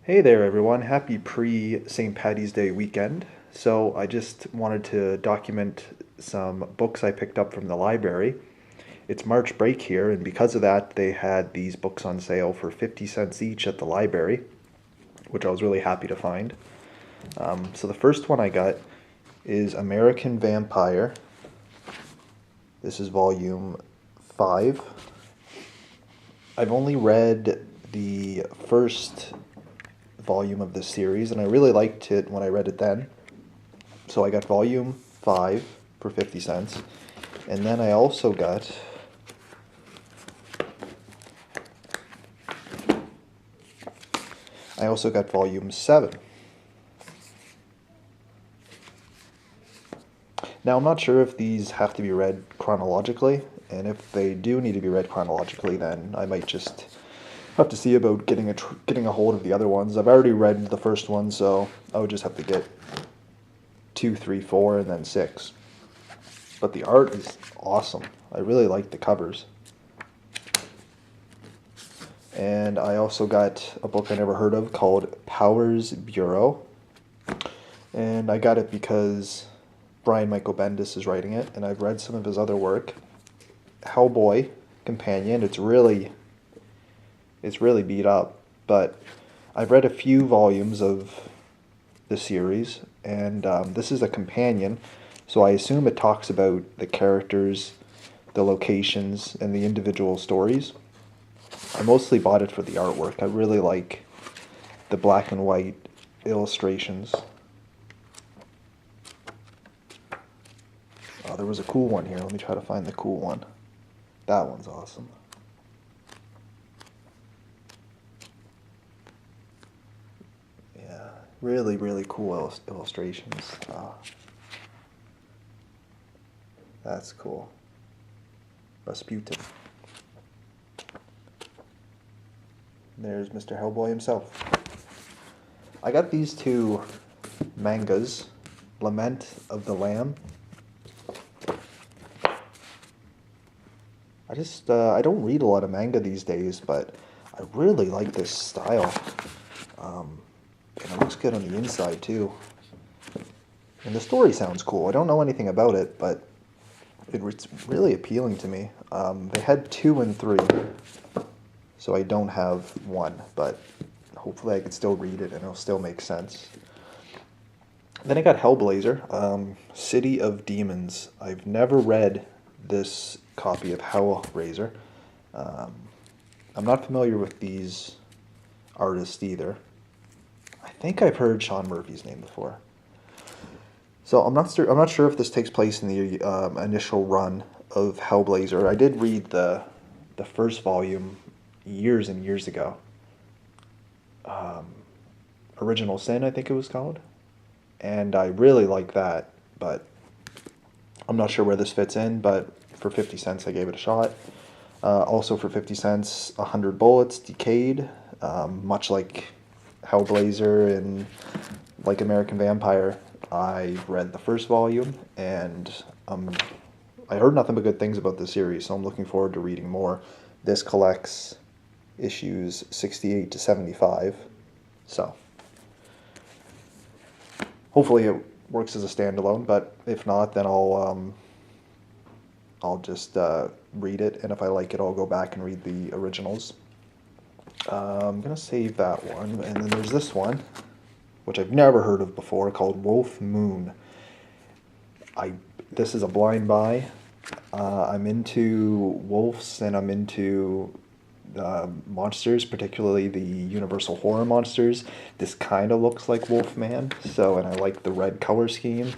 Hey there, everyone. Happy pre-St. Patty's Day weekend. So, I just wanted to document some books I picked up from the library. It's March break here, and because of that, they had these books on sale for 50 cents each at the library, which I was really happy to find. So, the first one I got is American Vampire. This is volume 5. I've only read the first volume of this series, and I really liked it when I read it then. So I got volume 5 for 50 cents. And then I also got volume 7. Now I'm not sure if these have to be read chronologically, and if they do need to be read chronologically, then I might just have to see about getting a hold of the other ones. I've already read the first one, so I would just have to get 2, 3, 4, and then 6. But the art is awesome. I really like the covers. And I also got a book I never heard of called Powers Bureau. And I got it because Brian Michael Bendis is writing it, and I've read some of his other work. Hellboy companion. It's really beat up, but I've read a few volumes of the series, and this is a companion, so I assume it talks about the characters, the locations, and the individual stories. I mostly bought it for the artwork. I really like the black and white illustrations. Oh, there was a cool one here. Let me try to find the cool one. That one's awesome. Yeah, really, really cool illustrations. That's cool. Rasputin. There's Mr. Hellboy himself. I got these two mangas, Lament of the Lamb. I don't read a lot of manga these days, but I really like this style. And it looks good on the inside too. And the story sounds cool. I don't know anything about it, but it's really appealing to me. They had 2 and 3, so I don't have 1, but hopefully I can still read it and it'll still make sense. Then I got Hellblazer, City of Demons. I've never read this copy of Hellraiser. I'm not familiar with these artists either. I think I've heard Sean Murphy's name before. So I'm not sure if this takes place in the initial run of Hellblazer. I did read the first volume years and years ago. Original Sin, I think it was called, and I really like that. But I'm not sure where this fits in. But for 50 cents, I gave it a shot. Also for 50 cents, 100 Bullets, Decayed, much like Hellblazer and like American Vampire. I read the first volume, and I heard nothing but good things about the series, so I'm looking forward to reading more. This collects issues 68 to 75, so hopefully it works as a standalone, but if not, then I'll just read it, and if I like it, I'll go back and read the originals. I'm going to save that one, and then there's this one, which I've never heard of before, called Wolf Moon. This is a blind buy. I'm into wolves, and I'm into monsters, particularly the Universal horror monsters. This kind of looks like Wolfman, and I like the red color scheme.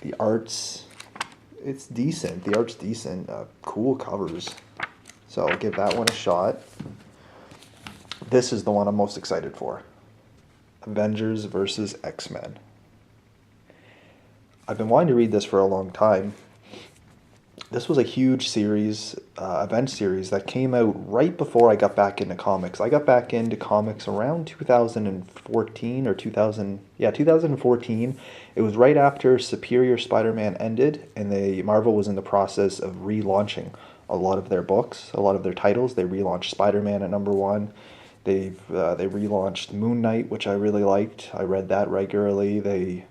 The art's decent. The art's decent. Cool covers. So I'll give that one a shot. This is the one I'm most excited for. Avengers versus X-Men. I've been wanting to read this for a long time. This was a huge series, event series that came out right before I got back into comics. I got back into comics around 2014 or 2014. It was right after Superior Spider-Man ended, and Marvel was in the process of relaunching a lot of their books, a lot of their titles. They relaunched Spider-Man at #1. They relaunched Moon Knight, which I really liked. I read that regularly. They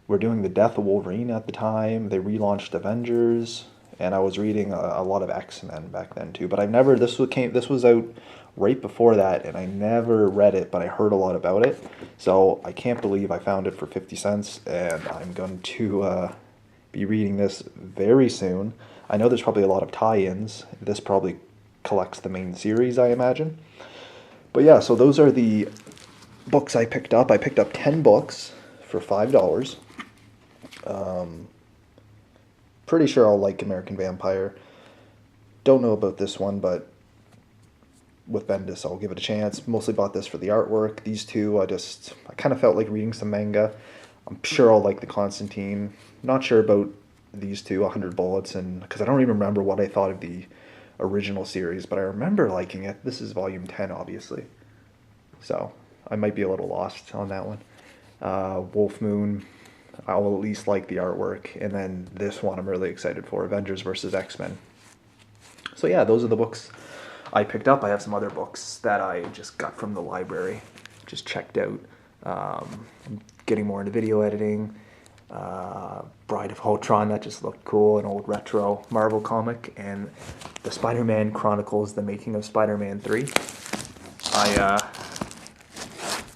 were doing the Death of Wolverine at the time. They relaunched Avengers, and I was reading a lot of X-Men back then too. But I've never this was out right before that, and I never read it, but I heard a lot about it. So I can't believe I found it for 50 cents, and I'm going to be reading this very soon. I know there's probably a lot of tie-ins. This probably collects the main series, I imagine. But yeah, so those are the books I picked up. I picked up 10 books for $5. Pretty sure I'll like American Vampire. Don't know about this one, but with Bendis, I'll give it a chance. Mostly bought this for the artwork. These two, I kind of felt like reading some manga. I'm sure I'll like the Constantine. Not sure about these two, 100 Bullets, and because I don't even remember what I thought of the original series, but I remember liking it. This is volume 10, obviously. So I might be a little lost on that one. Wolf Moon, I'll at least like the artwork. And then this one I'm really excited for, Avengers versus X-Men. So yeah, those are the books I picked up. I have some other books that I just got from the library, just checked out. I'm getting more into video editing. Bride of Ultron, that just looked cool, an old retro Marvel comic, and the Spider-Man Chronicles, the making of Spider-Man 3.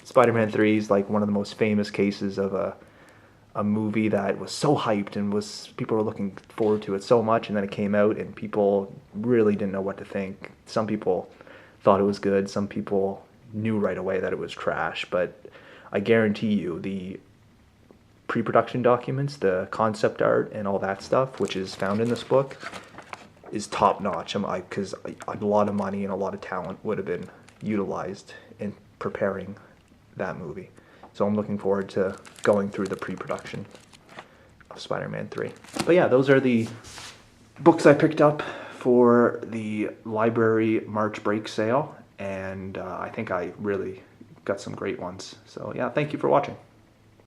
Spider-Man 3 is like one of the most famous cases of a movie that was so hyped and people were looking forward to it so much, and then it came out and people really didn't know what to think. Some people thought it was good, some people knew right away that it was trash, but I guarantee you the pre-production documents, the concept art and all that stuff, which is found in this book, is top-notch. Because a lot of money and a lot of talent would have been utilized in preparing that movie. So I'm looking forward to going through the pre-production of Spider-Man 3. But yeah, those are the books I picked up for the library March break sale, and I think I really got some great ones. So yeah, thank you for watching.